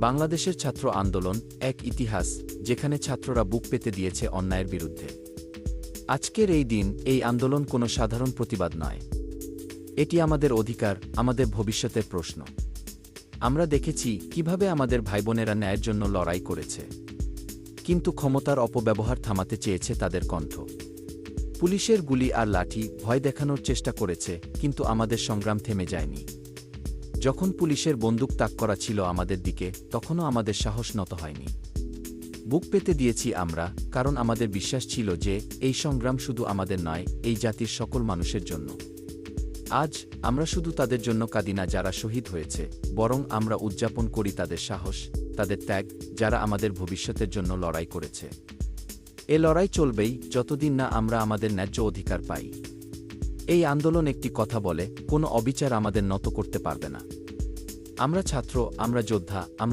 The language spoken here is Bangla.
বাংলাদেশের ছাত্র আন্দোলন এক ইতিহাস, যেখানে ছাত্ররা বুক পেতে দিয়েছে অন্যায়ের বিরুদ্ধে। আজকের এই দিন, এই আন্দোলন কোনো সাধারণ প্রতিবাদ নয়। এটি আমাদের অধিকার, আমাদের ভবিষ্যতের প্রশ্ন। আমরা দেখেছি কিভাবে আমাদের ভাইবোনেরা ন্যায়ের জন্য লড়াই করেছে, কিন্তু ক্ষমতার অপব্যবহার থামাতে চেয়েছে তাদের কণ্ঠ। পুলিশের গুলি আর লাঠি ভয় দেখানোর চেষ্টা করেছে, কিন্তু আমাদের সংগ্রাম থেমে যায়নি। যখন পুলিশের বন্দুক তাক করা ছিল আমাদের দিকে, তখনও আমাদের সাহস নত হয়নি। বুক পেতে দিয়েছি আমরা, কারণ আমাদের বিশ্বাস ছিল যে এই সংগ্রাম শুধু আমাদের নয়, এই জাতির সকল মানুষের জন্য। আজ আমরা শুধু তাদের জন্য কাঁদি না যারা শহীদ হয়েছে, বরং আমরা উদযাপন করি তাদের সাহস, তাদের ত্যাগ, যারা আমাদের ভবিষ্যতের জন্য লড়াই করেছে। এ লড়াই চলবেই যতদিন না আমরা আমাদের ন্যায্য অধিকার পাই। এই আন্দোলন একটি কথা বলে, কোনো অবিচার আমাদের নত করতে পারবে না। আমরা ছাত্র, আমরা যোদ্ধা, আমরা